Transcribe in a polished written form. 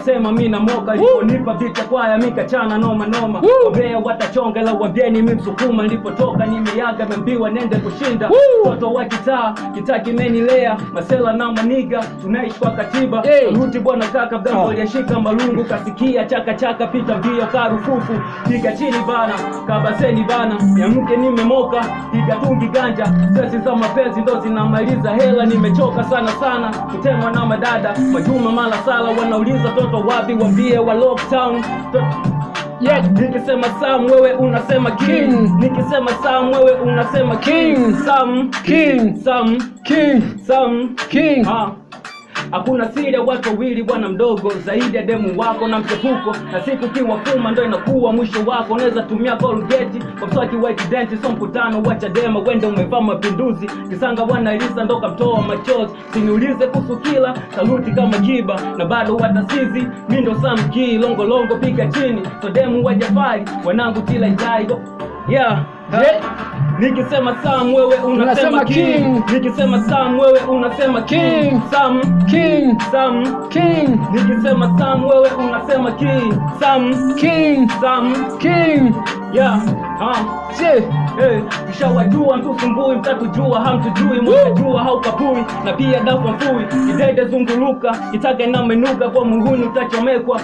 Sema mimi na moka iliponipa vita kwaya mikachana noma noma. Wabea watachonga la wambieni mimi Msukuma nilipotoka nimeaga membiwa nende kushinda. Toto wa kitaa kimenilea masela na maniga tunaishi kwa katiba. Ruti bwana kaka bgambo aliyeshika malungu kasikia chaka chaka pita mbio karufufu piga chini bana kabaseni bana niamke nimemoka piga tungi ganja sesi za mapenzi ndo zinamaliza hela nimechoka sana kutemwa na madada majuma mala sala wanauliza toto wapi wambie wa lockdown nikisema Sam wewe unasema King nikisema Sam wewe unasema King Sam King hakuna siri ya watu wawili bwana mdogo zaidi ya demu wako na mchepuko na siku kiwafuma ndo inakuwa mwisho wako unaweza tumia Colgate kwa mswaki white dent so mkutano wa Chadema wende umevaa mapinduzi kisanga wana Elisa ndo kamtoa machozi siniulize kuhusu kila saluti kama Kiba na bado watasizi mimi ndo Sam Key longo piga chini so demu wa Jafari wanangu kila idai nikisema Sam wewe unasema King nikisema Sam wewe unasema King Sam King nikisema Sam wewe unasema King Sam King Kishawajua mtusumbui mtatujua hamtujui mtajua haukapui na pia dafa mfui idede zunguluka itake na menuka kwa munguni utachomekwa